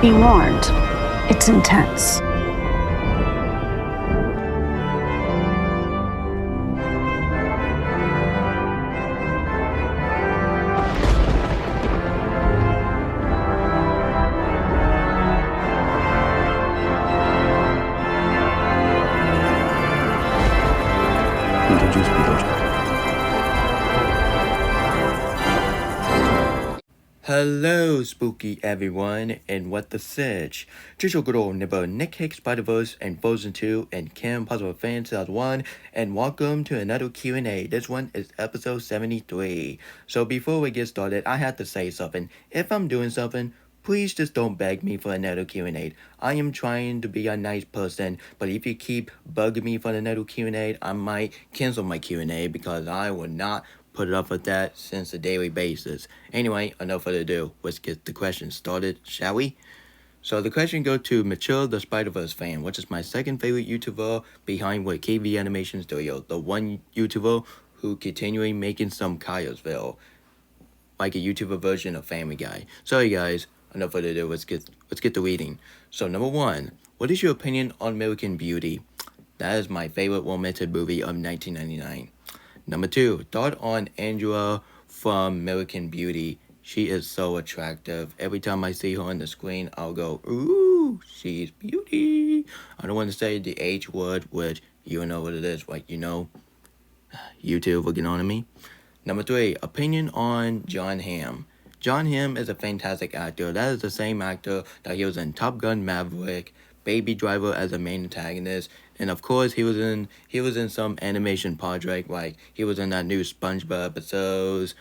Be warned, it's intense. Beetlejuice, Beetlejuice. Hello, spooky everyone, and what the sitch? 这首歌的我们的 Nick Hicks Spider-Verse and Frozen 2 and Kim Possible Fan 2001, and welcome to another Q&A. This one is episode 73. So before we get started, I have to say something. If I'm doing something, please just don't beg me for another Q&A. I am trying to be a nice person, but if you keep bugging me for another Q&A, I might cancel my Q&A because I will not put it up with that since a daily basis. Anyway, enough further ado, let's get the question started, shall we? So the question goes to Mature the Spider-Verse fan, which is my second favorite YouTuber behind with KV Animation Studio, the one YouTuber who continually making some Kyle'sville, like a YouTuber version of Family Guy. Sorry guys, enough further ado, let's get the reading. So number 1, what is your opinion on American Beauty? That is my favorite romantic movie of 1999. Number 2, thought on Angela from American Beauty. She is so attractive. Every time I see her on the screen, I'll go, ooh, she's beauty. I don't want to say the H word, which you know what it is, like, you know, YouTube looking on me. Number 3, opinion on John Hamm. John Hamm is a fantastic actor. That is the same actor that he was in Top Gun Maverick, Baby Driver as a main antagonist, and of course he was in some animation project, like he was in that new SpongeBob episodes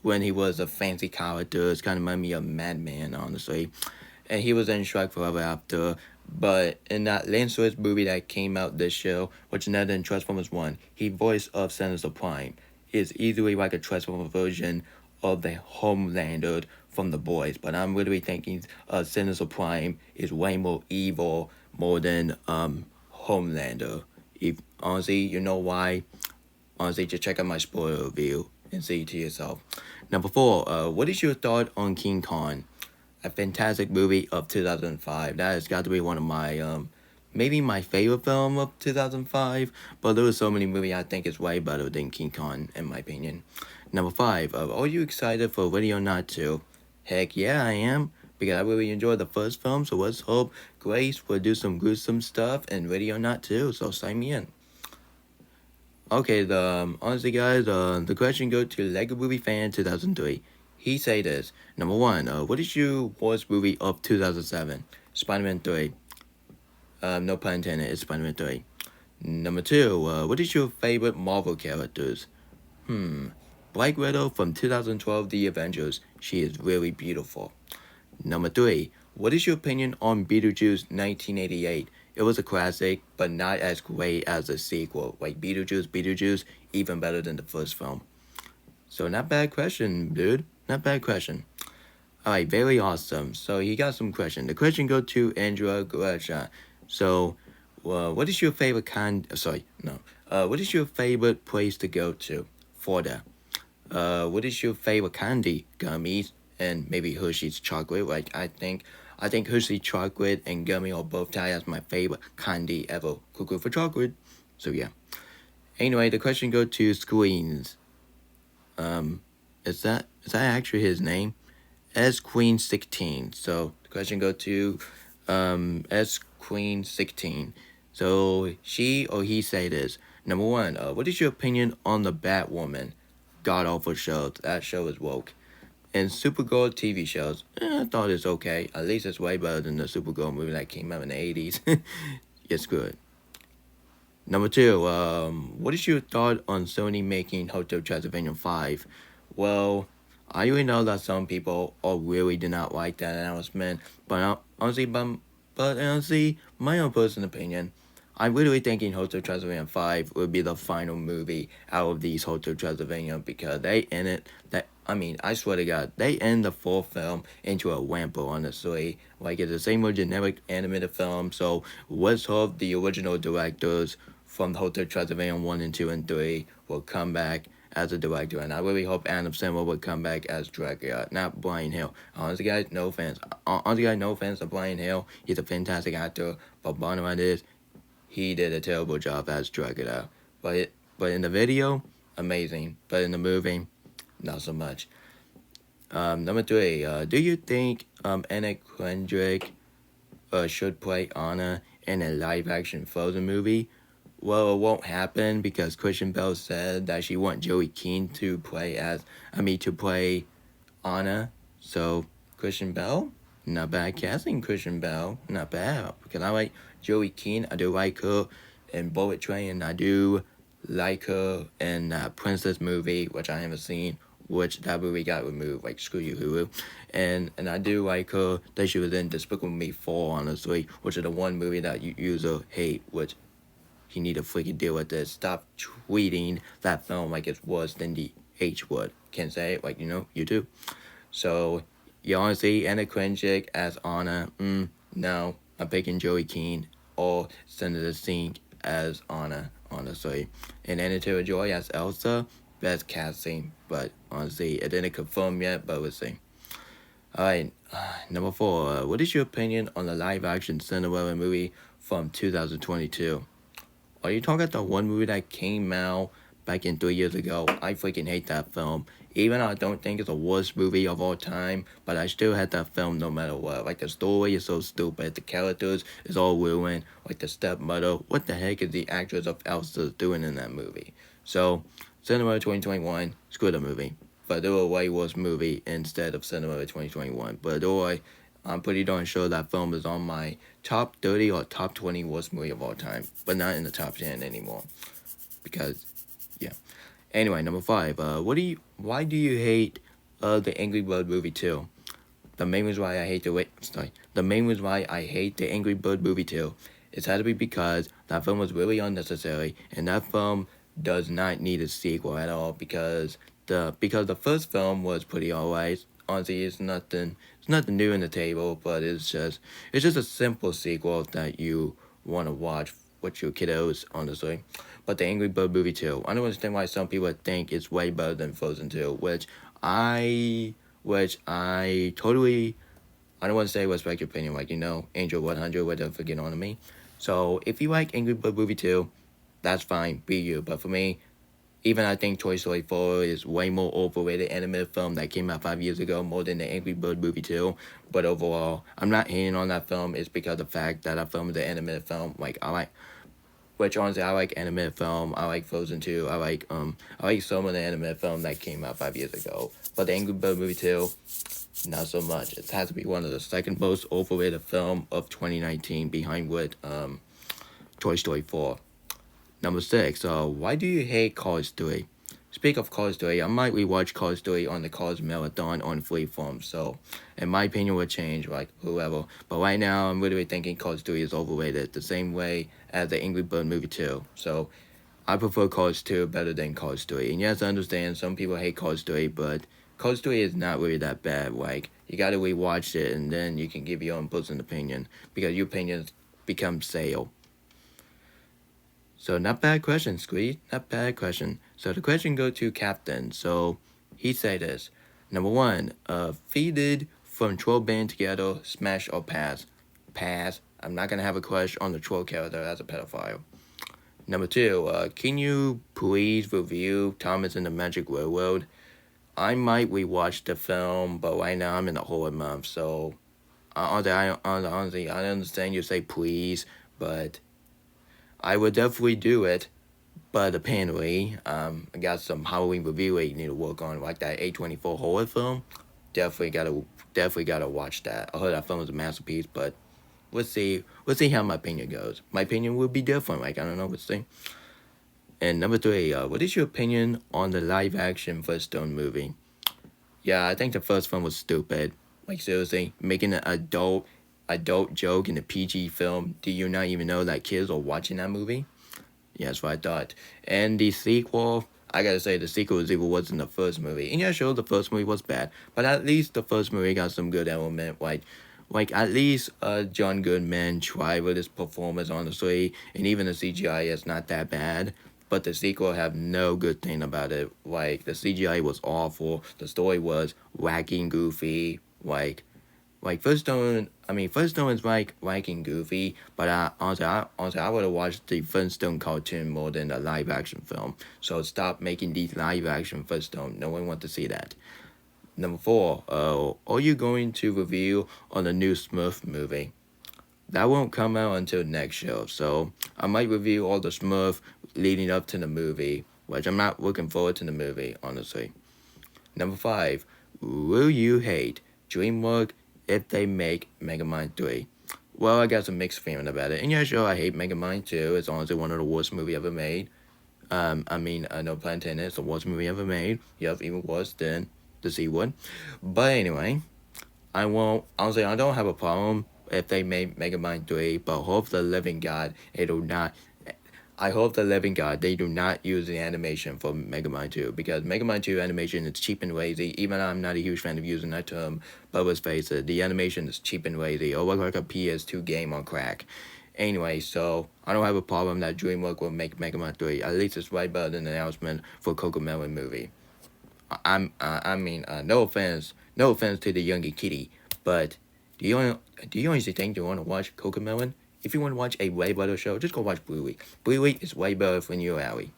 when he was a fancy character. It's kind of reminded me of Madman, honestly. And he was in Shrek Forever After. But in that Lancelot's movie that came out this year, which is another in Transformers 1, he voiced of Senator Prime. Is easily like a Transformers version of the Homelander from The Boys, but I'm really thinking Senator Prime is way more evil more than Homelander. If honestly, you know why? Honestly, just check out my spoiler review and see to yourself. Number 4, what is your thought on King Kong? A fantastic movie of 2005. That has got to be one of my maybe my favorite film of 2005, but there were so many movies I think is way better than King Kong, in my opinion. Number 5, are you excited for Ready or Not 2? Heck yeah, I am, because I really enjoyed the first film, so let's hope Grace will do some gruesome stuff in Ready or Not 2, so sign me in. Okay, honestly guys, the question goes to Lego Movie Fan 2003. He say this. Number 1, what is your worst movie of 2007? Spider-Man 3. No pun intended, it's Spider-Man 3. Number 2, what is your favorite Marvel characters? Black Widow from 2012 The Avengers. She is really beautiful. Number 3, what is your opinion on Beetlejuice 1988? It was a classic, but not as great as the sequel. Like Beetlejuice, even better than the first film. So not bad question, dude. Not bad question. Alright, very awesome. So he got some question. The question go to Andrea Guerra. So, what is your favorite what is your favorite place to go to? Florida. What is your favorite candy? Gummies and maybe Hershey's chocolate. Like I think Hershey's chocolate and gummy are both tied as my favorite candy ever. Cuckoo for chocolate. So yeah. Anyway, the question go to Screens. Is that actually his name? S Queen 16. So the question go to S Queen 16. So she or he say this. Number 1, what is your opinion on the Batwoman? God awful show. That show is woke. And Supergirl TV shows, I thought it's okay. At least it's way better than the Supergirl movie that came out in the 80s. It's good. Number 2, what is your thought on Sony making Hotel Transylvania 5? Well, I really know that some people really did not like that announcement, but honestly, my own personal opinion, I'm really thinking Hotel Transylvania 5 will be the final movie out of these Hotel Transylvania because they ended that. I mean, I swear to God, they end the 4th film into a whimper, honestly. Like, it's the same old generic animated film, so let's hope the original directors from Hotel Transylvania 1 and 2 and 3 will come back as a director, and I really hope Adam Sandler would come back as Dracula, not Brian Hill. Honestly, guys, no offense. Honestly, guys, no offense to Brian Hill. He's a fantastic actor, but bottom line is, he did a terrible job as Dracula. But in the video, amazing. But in the movie, not so much. Number 3, do you think Anna Kendrick should play Anna in a live-action Frozen movie? Well, it won't happen because Christian Bale said that she wants Joey Keane to play Anna. So Christian Bale, not bad casting. Christian Bale, not bad, because I like Joey Keane. I do like her in Bullet Train. I do like her in Princess movie, which I haven't seen, which that movie got removed, like screw you Hulu. And I do like her that she was in Despicable Me 4, honestly, which is the one movie that you user hate, which you need to freaking deal with this. Stop tweeting that film like it's worse than the H word. Can't say it, like, you do. So, you honestly, Anna Kendrick as Anna, no. I'm picking Joey Keane or Senator Singh as Anna, honestly. And Anna Taylor-Joy as Elsa, best casting, but honestly, it didn't confirm yet, but we'll see. Alright, number 4, what is your opinion on the live-action Cinderella movie from 2022? Are you talking about the one movie that came out back in 3 years ago? I freaking hate that film. Even though I don't think it's the worst movie of all time, but I still had that film no matter what. Like, the story is so stupid. The characters is all ruined. Like, the stepmother. What the heck is the actress of Elsa doing in that movie? So, Cinderella 2021, screw the movie. But there was a way worse movie instead of Cinderella 2021. But I'm pretty darn sure that film is on my top 30 or top 20 worst movie of all time. But not in the top 10 anymore. Because, yeah. Anyway, number 5. Why do you hate the Angry Bird movie 2? The main reason why I hate the Angry Bird movie 2 is had to be because that film was really unnecessary, and that film does not need a sequel at all because the first film was pretty alright. Honestly, it's nothing new in the table, but it's just a simple sequel that you want to watch with your kiddos, honestly. But the Angry Bird movie 2, I don't understand why some people think it's way better than Frozen 2, which I totally, I don't want to say respect your opinion, like, Angel 100 would have forget on me. So if you like Angry Bird movie 2, that's fine, be you. But for me, even I think Toy Story 4 is way more overrated animated film that came out 5 years ago, more than the Angry Bird movie 2. But overall, I'm not hating on that film. It's because of the fact that that film is an animated film. Which honestly, I like animated film. I like Frozen 2. I like some of the animated film that came out 5 years ago. But the Angry Bird movie 2, not so much. It has to be one of the second most overrated film of 2019, behind with Toy Story 4. Number 6, why do you hate Cars 3? Speak of Cars 3, I might rewatch Cars 3 on the Cars Marathon on Freeform, so in my opinion will change, like whoever. But right now, I'm literally thinking Cars 3 is overrated, the same way as the Angry Bird movie 2. So I prefer Cars 2 better than Cars 3. And yes, I understand some people hate Cars 3, but Cars 3 is not really that bad. Like, you gotta rewatch it, and then you can give your own personal opinion, because your opinions become sale. So not bad question, Squeak. Not bad question. So the question goes to Captain. So he said this. Number 1, feeded from Troll Band together, smash or pass? Pass. I'm not gonna have a crush on the troll character as a pedophile. Number 2, can you please review Thomas and the Magic Railroad? I might rewatch the film, but right now I'm in a horror month, so honestly, I understand you say please, but I would definitely do it. But apparently, I got some Halloween review you need to work on, like that A24 horror film. Definitely gotta watch that. I heard that film is a masterpiece, but we'll see how my opinion goes. My opinion will be different, like, I don't know, we'll see. And number 3, what is your opinion on the live-action Flintstone movie? Yeah, I think the first one was stupid. Like, seriously, making an adult joke in a PG film. Do you not even know that kids are watching that movie? Yeah, that's what I thought. And the sequel, I gotta say, the sequel is even worse than the first movie. And yeah, sure, the first movie was bad, but at least the first movie got some good element. Like at least John Goodman tried with his performance, honestly, and even the CGI is not that bad. but the sequel have no good thing about it. Like the CGI was awful, the story was wacky and goofy. Like Flintstone is like wacky and goofy, but honestly, I would have watched the Flintstone cartoon more than the live action film. So stop making these live action Flintstone. No one wants to see that. Number 4, are you going to review on the new Smurf movie? That won't come out until next show, so I might review all the Smurf leading up to the movie, which I'm not looking forward to the movie, honestly. Number 5, will you hate DreamWorks if they make Megamind 3? Well, I got some mixed feeling about it. And yeah, sure, I hate Megamind 2. It's honestly one of the worst movies ever made. No pun intended, it's the worst movie ever made. Yep, even worse than the C one. But anyway, I don't have a problem if they make Megamind 3, but hope the living God, I hope the living God, they do not use the animation for Megamind 2, because Megamind 2 animation is cheap and lazy, even though I'm not a huge fan of using that term, but let's face it, the animation is cheap and lazy, or look like a PS2 game on crack. Anyway, so I don't have a problem that DreamWorks will make Megamind 3, at least it's right better than the announcement for Cocomelon movie. No offense to the younger kitty, but do you honestly think you want to watch Cocomelon? If you want to watch a way better show, just go watch Blue Week. Blue Week is way better for your alley.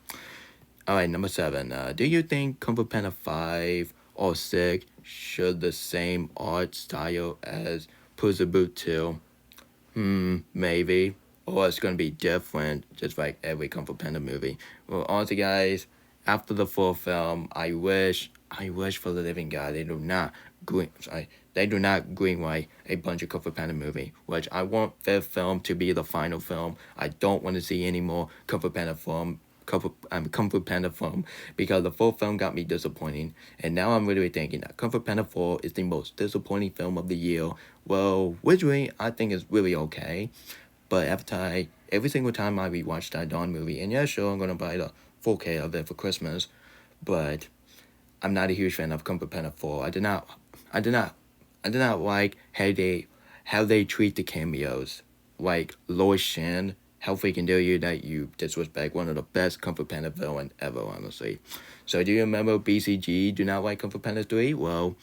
Alright, number 7. Do you think Kung Fu Panda 5 or 6 should the same art style as Puss in Boots 2? Maybe. Or it's gonna be different, just like every Kung Fu Panda movie. Well, honestly, guys, after the 4th film, I wish for the living God they do not greenlight a bunch of Kung Fu Panda movie. Which I want 5th film to be the final film. I don't want to see any more Kung Fu Panda film. Kung Fu Panda film, because the 4th film got me disappointing, and now I'm really thinking that Kung Fu Panda 4 is the most disappointing film of the year. Well, visually, I think it's really okay, but every single time I rewatch that Dawn movie, and yeah, sure, I'm gonna buy the 4K of it for Christmas, but I'm not a huge fan of Kung Fu Panda 4. I did not like how they treat the cameos, like Lois Shin. How freaking dare you that you disrespect one of the best Kung Fu Panda villain ever, honestly. So do you remember BCG do not like Kung Fu Panda 3? Well,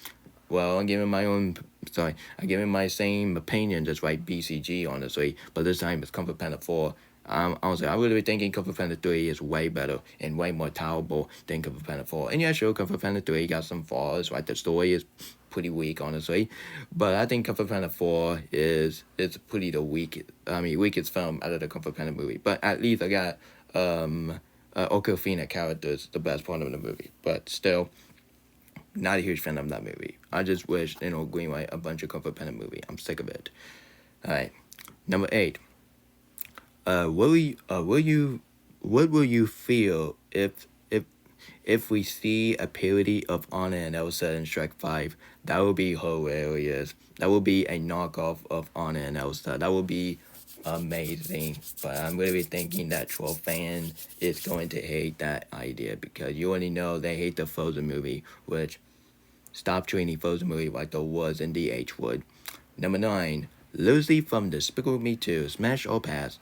I'm giving my same opinion just like BCG, honestly, but this time it's Kung Fu Panda 4. Honestly, I'm really thinking Kung Fu Panda 3 is way better and way more tolerable than Kung Fu Panda 4. And yeah, sure, Kung Fu Panda 3 got some flaws, like the story is pretty weak, honestly. But I think Kung Fu Panda 4 is pretty the weakest film out of the Kung Fu Panda movie. But at least I got Okafina characters, the best part of the movie. But still, not a huge fan of that movie. I just wish, greenlight a bunch of Kung Fu Panda movie. I'm sick of it. Alright. Number 8. What will you feel if we see a parody of Anna and Elsa in Shrek 5? That would be hilarious. That would be a knockoff of Anna and Elsa. That would be amazing. But I'm really thinking that Troll fan is going to hate that idea, because you already know they hate the Frozen movie, which stop treating Frozen movie like there was in the H would. Number 9. Lucy from Despicable Me 2, smash or pass?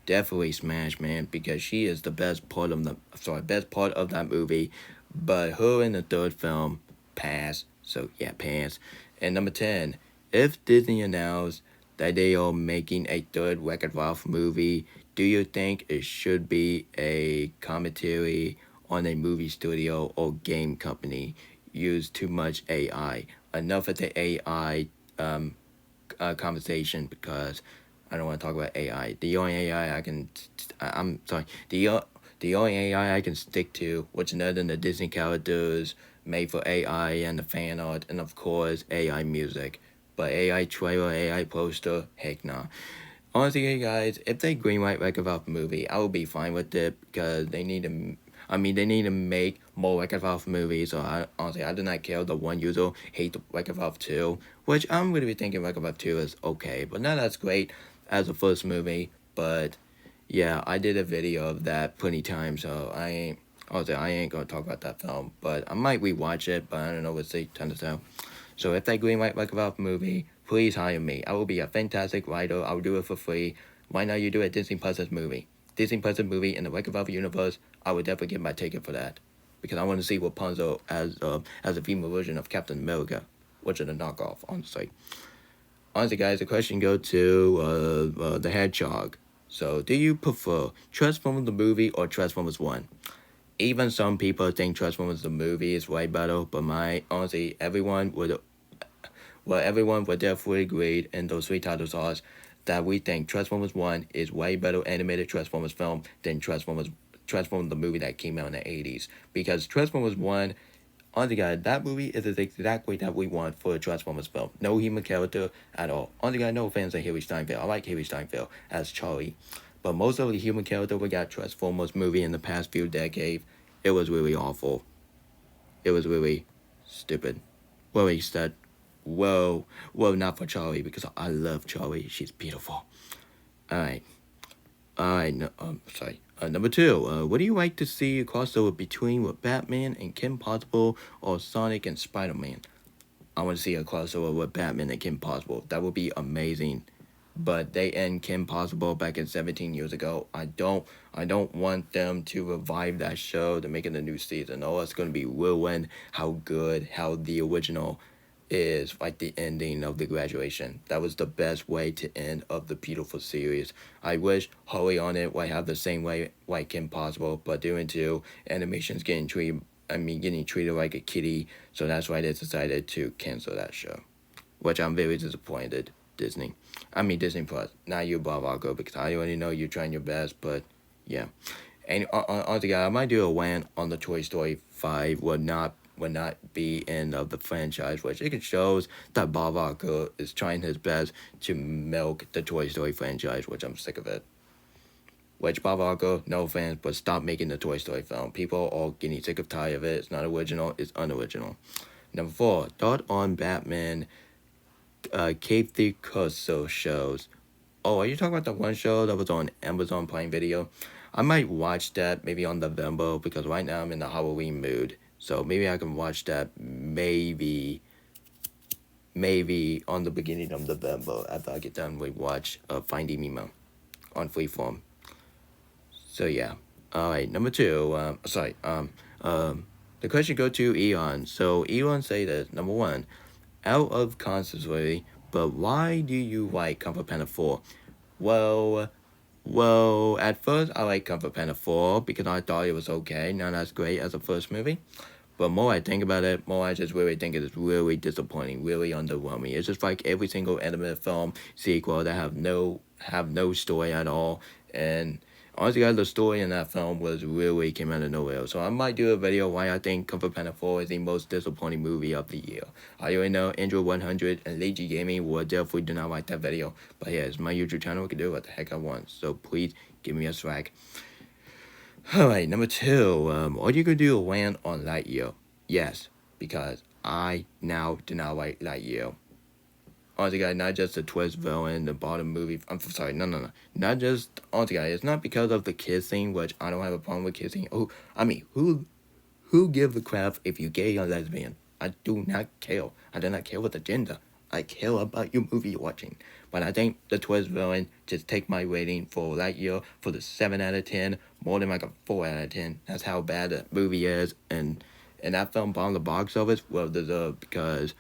Definitely smash, man, because she is the best part of that movie. But her in the 3rd film, pass. So yeah, pass. And number 10, if Disney announced that they are making a 3rd Wreck-It Ralph movie, do you think it should be a commentary on a movie studio or game company use too much AI? Enough of the AI conversation, because I don't want to talk about AI. The only AI I can, I'm sorry, the only AI I can stick to, which is other than the Disney characters made for AI and the fan art, and of course AI music. But AI trailer, AI poster, heck nah. Honestly, guys, if they greenlight Wreck-It Ralph movie, I would be fine with it, because they need to make more Wreck-It Ralph movies. So honestly, I do not care if the one user hate Wreck-It Ralph 2, which I'm going to be thinking Wreck-It Ralph 2 is okay, but not as great as the first movie. But yeah, I did a video of that plenty times, so I ain't gonna talk about that film, but I might rewatch it, but I don't know what's the time to tell. So if they greenlight Wreck-It Ralph movie, please hire me. I will be a fantastic writer. I'll do it for free. Why not you do a Disney Plus movie? Disney Princess movie in the Wreck-It Ralph universe, I would definitely get my ticket for that. Because I want to see Rapunzel as a female version of Captain America, which is a knockoff, honestly. Honestly, guys, the question goes to the Hedgehog. So, do you prefer Transformers the movie or Transformers 1? Even some people think Transformers the movie is way better, but honestly, everyone would definitely agree in those three titles are that we think Transformers 1 is way better animated Transformers film than Transformers the movie that came out in the 80s. Because Transformers 1, honestly guys, that movie is exactly that we want for a Transformers film. No human character at all. Honestly guys, no offense to Harry Steinfeld. I like Harry Steinfeld as Charlie. But most of the human character we got Transformers movie in the past few decades, it was really awful. It was really stupid. Well, he said, well, not for Charlie, because I love Charlie. She's beautiful. Alright. No, sorry. Number 2, what do you like to see a crossover between with Batman and Kim Possible or Sonic and Spider-Man? I want to see a crossover with Batman and Kim Possible. That would be amazing. But they end Kim Possible back in 17 years ago. I don't want them to revive that show to make it a new season. Oh, it's going to be ruined how the original is, like the ending of the graduation. That was the best way to end of the beautiful series. I wish Holly on it would have the same way like Kim Possible, but due to animations getting treated like a kitty, so that's why they decided to cancel that show, which I'm very disappointed. Disney Plus, not you, Bob Arco, because I already know you're trying your best, but yeah. And honestly, I might do a rant on the Toy Story 5 would not be end of the franchise, which it shows that Bob Arco is trying his best to milk the Toy Story franchise, which I'm sick of it. Which Bob Arco, no offense, but stop making the Toy Story film. People are all getting sick of tired of it. It's not original, it's unoriginal. Number 4, thought on Batman Cape the Curso shows. Oh, are you talking about the one show that was on Amazon Prime Video? I might watch that maybe on November, because right now I'm in the Halloween mood. So maybe I can watch that maybe on the beginning of November after I get done with watch Finding Nemo on Freeform. So yeah. Alright, number 2. The question go to Eon. So Eon say that number 1, out of controversy, but why do you like Kung Fu Panda 4? Well, at first I like Kung Fu Panda 4 because I thought it was okay, not as great as the first movie. But more I think about it, more I just really think it is really disappointing, really underwhelming. It's just like every single animated film sequel that have no story at all. And honestly, guys, the story in that film came out of nowhere. So I might do a video why I think Kung Fu Panda 4 is the most disappointing movie of the year. I already know Android 100 and Lazy Gaming will definitely do not like that video. But yeah, it's my YouTube channel. I can do what the heck I want. So please give me a swag. Alright, number 2. Are you going to do a rant on Lightyear? Yes, because I now do not like Lightyear. Honestly, guys, not just the twist villain, the bottom movie. I'm sorry, no. Not just, honestly, guys, it's not because of the kissing, which I don't have a problem with kissing. Who gives a crap if you're gay or lesbian? I do not care. I do not care what the gender. I care about your movie you're watching. But I think the twist villain just take my rating for Lightyear for the 7 out of 10, more than like a 4 out of 10. That's how bad the movie is. And that film bombed the box office well deserved because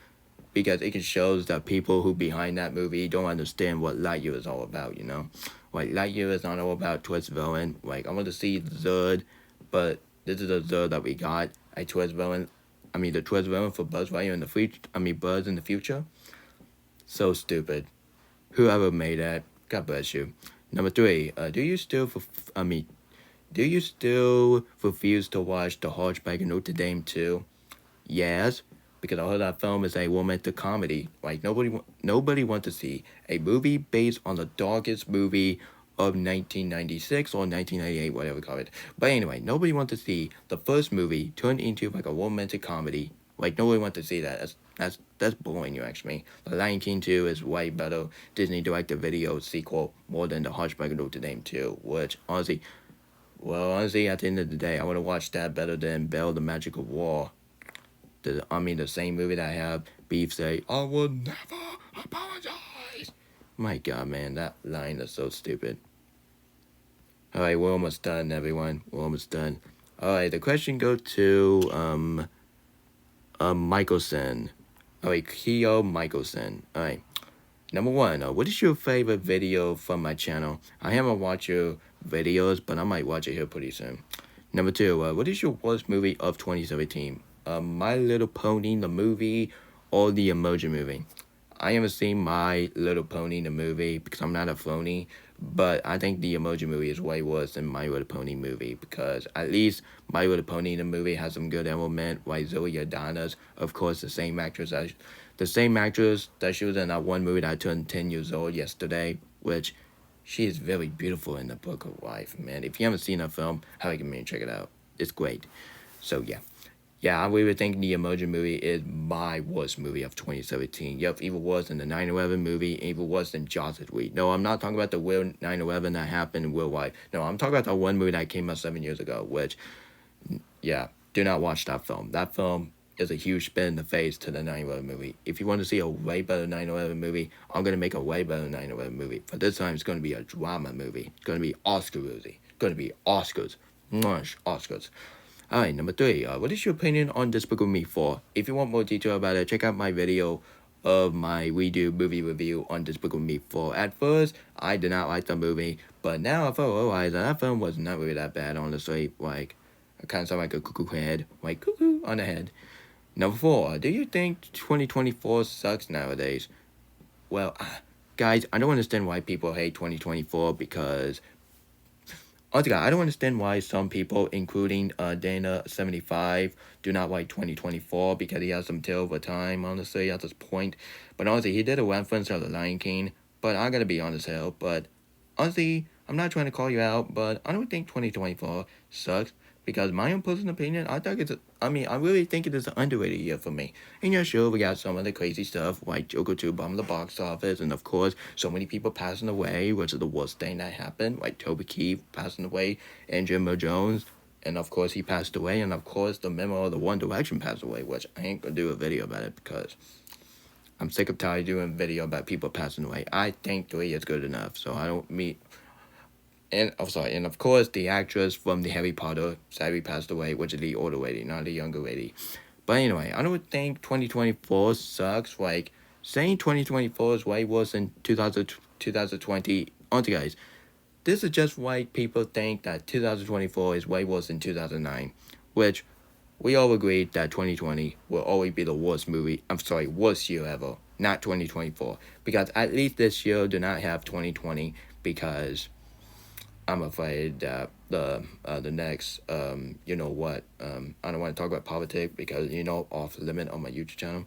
it shows that people who behind that movie don't understand what Lightyear is all about, you know? Like, Lightyear is not all about twist villain. Like, I want to see Zerd, but this is the Zerd that we got. The twist villain for Buzz Lightyear in the future. Buzz in the future. So stupid. Whoever made that, God bless you. Number 3, do you still refuse to watch The Hunchback of Notre Dame 2? Yes, because I heard that film is a romantic comedy. Like, nobody wants to see a movie based on the darkest movie of 1996 or 1998, whatever you call it. But anyway, nobody wants to see the first movie turned into like a romantic comedy. Like, nobody wants to see that. That's boring, you ask me. The Lion King 2 is way better Disney direct-to-video sequel more than The Hunchback of Notre Dame 2, which honestly, at the end of the day, I want to watch that better than Belle the Magical War. The same movie that I have Beef say, I will never apologize. My God, man, that line is so stupid. Alright, we're almost done, everyone. We're almost done. Alright, the question goes to Michaelson. Alright, Keo Michaelson. Alright. Number one, what is your favorite video from my channel? I haven't watched your videos, but I might watch it here pretty soon. Number two, what is your worst movie of 2017? My Little Pony, the movie, or the Emoji Movie? I haven't seen My Little Pony, the movie, because I'm not a phony, but I think the Emoji Movie is way worse than My Little Pony movie, because at least My Little Pony, the movie, has some good element, like Zoe Adana's, of course, the same actress that she was in that one movie that turned 10 years old yesterday, which she is very beautiful in the Book of Life, man. If you haven't seen that film, I recommend you check it out. It's great. So, yeah. Yeah, I really think the Emoji Movie is my worst movie of 2017. Yep, even worse than the 9/11 movie, even worse than Justice Week. No, I'm not talking about the real 9/11 that happened in real life. No, I'm talking about that one movie that came out 7 years ago, which, yeah, do not watch that film. That film is a huge spin in the face to the 9/11 movie. If you want to see a way better 9/11 movie, I'm going to make a way better 9/11 movie. For this time, it's going to be a drama movie. It's going to be Oscar movie. It's going to be Oscars. Mush, Oscars. Alright, number three, what is your opinion on Despicable Me 4? If you want more detail about it, check out my video of my redo movie review on Despicable Me 4. At first, I did not like the movie, but now I realize that film was not really that bad, honestly. Like, I kind of sound like a cuckoo head, like cuckoo on the head. Number four, do you think 2024 sucks nowadays? Well, guys, I don't understand why people hate 2024 because... Honestly, I don't understand why some people, including Dana75, do not like 2024 because he has some tale over time, honestly, at this point. But honestly, he did a reference to The Lion King, but I gotta be honest here. But honestly, I'm not trying to call you out, but I don't think 2024 sucks because my own personal opinion, I really think it is an underrated year for me. And yeah, sure, we got some of the crazy stuff like Joker 2 bombing the box office, and of course, so many people passing away, which is the worst thing that happened, like Toby Keith passing away, and Jimbo Jones, and of course he passed away, and of course the member of the One Direction passed away, which I ain't gonna do a video about it because I'm sick of tired of doing a video about people passing away. I think 3 is good enough, so I don't meet... And of course, the actress from the Harry Potter sadly passed away, which is the older lady, not the younger lady. But anyway, I don't think 2024 sucks. Like, saying 2024 is way worse than 2020. Honestly, guys, this is just why people think that 2024 is way worse than 2009. Which, we all agreed that 2020 will always be the worst year ever. Not 2024. Because at least this year do not have 2020 because... I'm afraid that the next, you know what, I don't want to talk about politics because, off limit on my YouTube channel.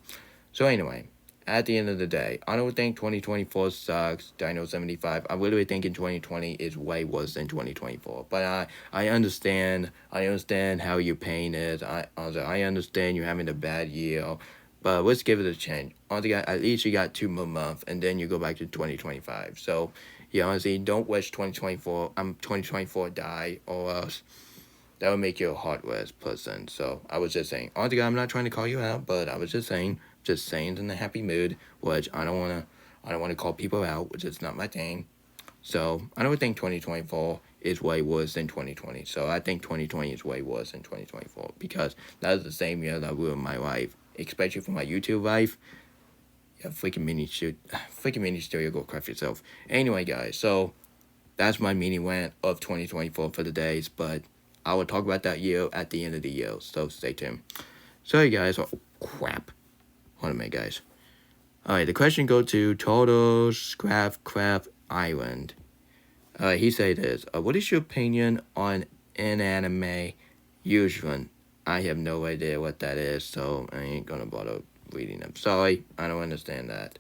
So anyway, at the end of the day, I don't think 2024 sucks, Dino75. I literally think in 2020 is way worse than 2024. But I understand how your pain is. I understand you're having a bad year. But let's give it a chance. At least you got 2 more months, and then you go back to 2025. So, yeah, honestly, don't wish 2024 die, or else that would make you a heartless person. So, I was just saying. Honestly, I'm not trying to call you out, but I was just saying in a happy mood, which I don't wanna call people out, which is not my thing. So, I don't think 2024 is way worse than 2020. So, I think 2020 is way worse than 2024 because that is the same year that ruined my life. Especially for my YouTube life. Yeah, freaking mini studio, go craft yourself. Anyway, guys, so that's my mini rant of 2024 for the days, but I will talk about that year at the end of the year, so stay tuned. Sorry, guys. Oh, crap. Hold on a minute, guys. Alright, the question goes to Total Craft Island. He said this. What is your opinion on an anime usually? I have no idea what that is, so I ain't gonna bother reading them. Sorry, I don't understand that.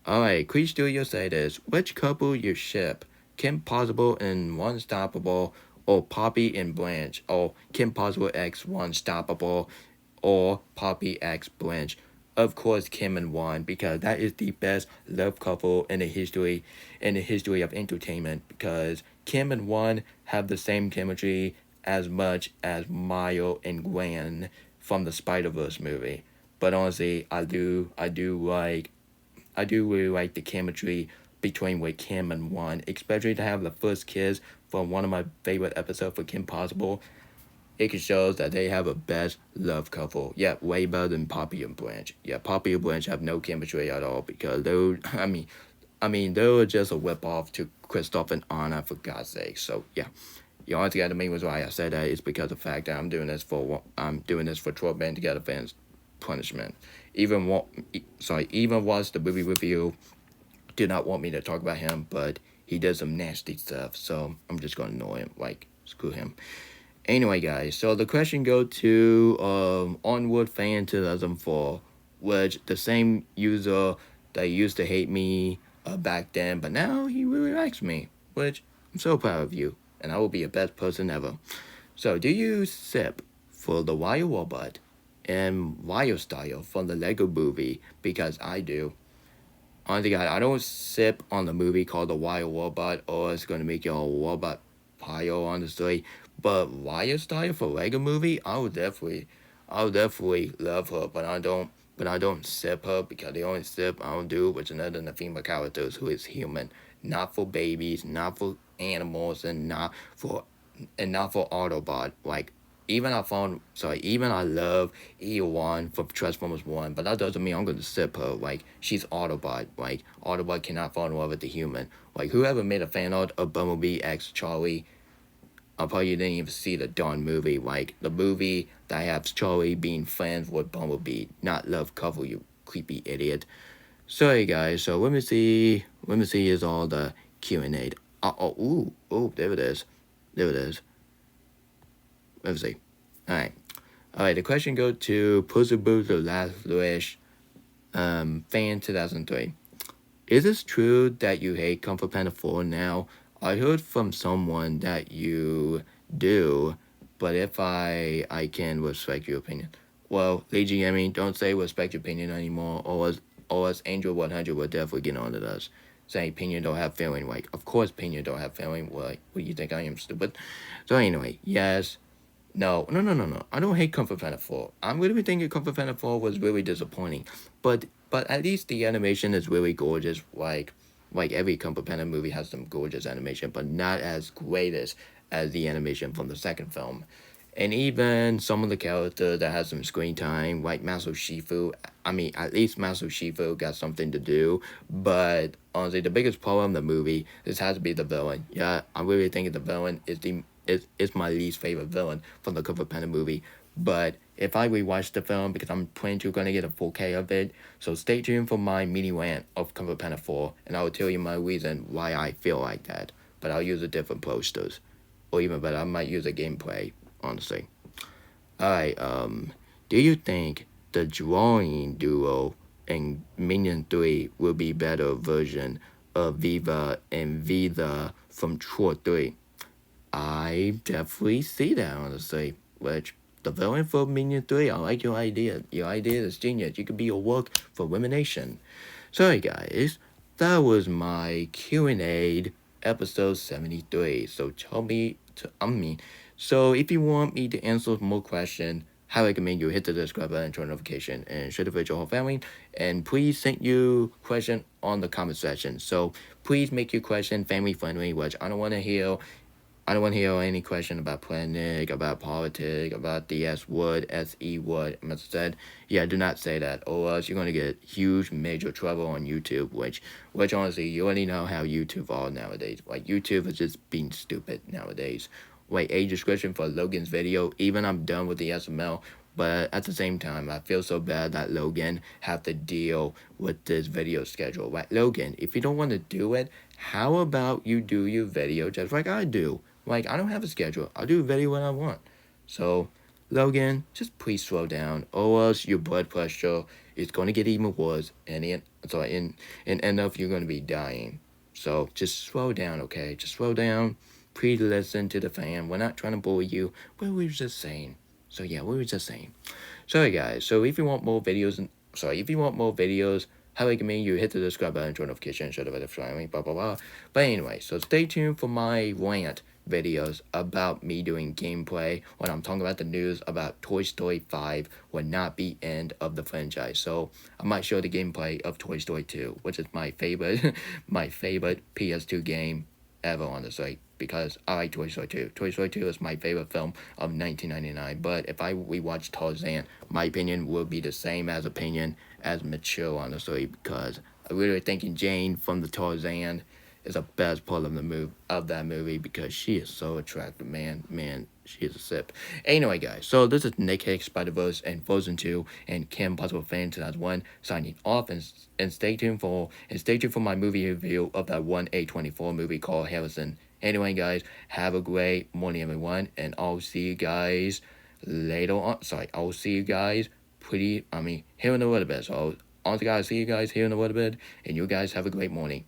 Alright, Creed Studio say this. Which couple you ship? Kim Possible and Unstoppable, or Poppy and Blanche, or Kim Possible x Unstoppable, or Poppy x Blanche? Of course, Kim and Juan, because that is the best love couple in the history of entertainment. Because Kim and Juan have the same chemistry as much as Mayo and Gwen from the Spider-Verse movie. But honestly, I do really like the chemistry between with Kim and Juan, especially to have the first kiss from one of my favorite episodes for Kim Possible, it can show that they have a best love couple. Yeah, way better than Poppy and Blanche. Yeah, Poppy and Blanche have no chemistry at all because they, they were just a whip off to Kristoff and Anna for God's sake. So yeah, honestly, the main reason why I said that is because of the fact that I'm doing this for 12 Men Together fans punishment. Even once the movie review did not want me to talk about him, but he did some nasty stuff, so I'm just gonna annoy him. Like, screw him. Anyway, guys, so the question go to Onward Fan 2004, which the same user that used to hate me back then, but now he really likes me, which I'm so proud of you, and I will be the best person ever. So, do you sip for the Wire Robot and Wire Style from the Lego Movie? Because I do. Honestly, guys, I don't sip on the movie called The Wire Robot, or it's gonna make your robot pile, honestly. But Wire Style for Lego Movie, I would definitely love her. But I don't sip her because the only sip I don't do with another than the female characters who is human, not for babies, not for animals, and not for Autobot. Like, even I love E1 from Transformers 1, but that doesn't mean I'm going to sip her. Like, she's Autobot. Like, Autobot cannot fall in love with the human. Like, whoever made a fan art of Bumblebee X Charlie, I probably didn't even see the darn movie. Like, the movie that has Charlie being friends with Bumblebee, not love couple, you creepy idiot. Sorry, guys. So, let me see is all the Q&A. There it is. Let's see. Alright, the question goes to Pussy Boo the Last Wish, fan 2003. Is it true that you hate Kung Fu Panda 4 now? I heard from someone that you do, but if I can respect your opinion. Well, Legion Gaming, don't say respect your opinion anymore, or else Angel 100 will definitely get on to us. Saying opinion don't have feeling. Like, of course opinion don't have feeling. Like, what do you think I am, stupid? So anyway, yes. No. I don't hate Kung Fu Panda 4. I'm really thinking Kung Fu Panda 4 was really disappointing. But at least the animation is really gorgeous. Like every Kung Fu Panda movie has some gorgeous animation, but not as great as the animation from the second film. And even some of the characters that has some screen time, like Master Shifu. At least Master Shifu got something to do. But honestly, the biggest problem in the movie, this has to be the villain. Yeah, I really think the villain is my least favorite villain from the Kung Fu Panda movie. But if I rewatch the film, because I'm planning to gonna get a 4K of it, so stay tuned for my mini rant of Kung Fu Panda 4, and I will tell you my reason why I feel like that. But I'll use a different posters, or even better, I might use a gameplay, honestly. Alright, do you think the drawing duo in Minion 3 will be better version of Viva and Vida from Troy 3? I definitely see that, honestly. Which, the villain for Minion 3, I like your idea. Your idea is genius. You could be a work for elimination. Sorry, guys. That was my Q&A episode 73. So so if you want me to answer more questions, I recommend you hit the subscribe button and turn notification and share the video with your whole family. And please send your question on the comment section. So please make your question family friendly, which I don't want to hear any question about planning, about politics, about the S word, SE word. I must have said, yeah, do not say that, or else you're going to get huge, major trouble on YouTube, which honestly, you already know how YouTube are nowadays. Like, YouTube is just being stupid nowadays. Like, age description for Logan's video, even I'm done with the SML, but at the same time, I feel so bad that Logan have to deal with this video schedule. Like, Logan, if you don't want to do it, how about you do your video just like I do? Like, I don't have a schedule. I'll do a video when I want. So, Logan, just please slow down, or else your blood pressure is going to get even worse, and end up you're going to be dying. So, just slow down, okay? Just slow down. Please listen to the fan. We're not trying to bully you, but we were just saying. So, yeah, we were just saying. Sorry, guys. So, if you want more videos, I recommend you hit the subscribe button, turn notification, shut up at the flying, blah, blah, blah. But anyway, so stay tuned for my rant videos about me doing gameplay when I'm talking about the news about Toy Story 5 will not be end of the franchise. So I might show the gameplay of Toy Story 2, which is my favorite PS2 game ever, honestly, because I like Toy Story 2. Toy Story 2 is my favorite film of 1999, but if I rewatch Tarzan, my opinion will be the same opinion as Mitchell, honestly, because I really thinking Jane from the Tarzan is the best part of that movie because she is so attractive, man, she is a sip. Anyway, guys, so this is Nick Hicks, Spider-Verse, and Frozen 2, and Kim Possible Fan 2001 signing off, and stay tuned for my movie review of that one A24 movie called Harrison. Anyway, guys, have a great morning, everyone, and I'll see you guys later on. Sorry, I'll see you guys here in a little bit. So, honestly, guys, see you guys here in a little bit, and you guys have a great morning.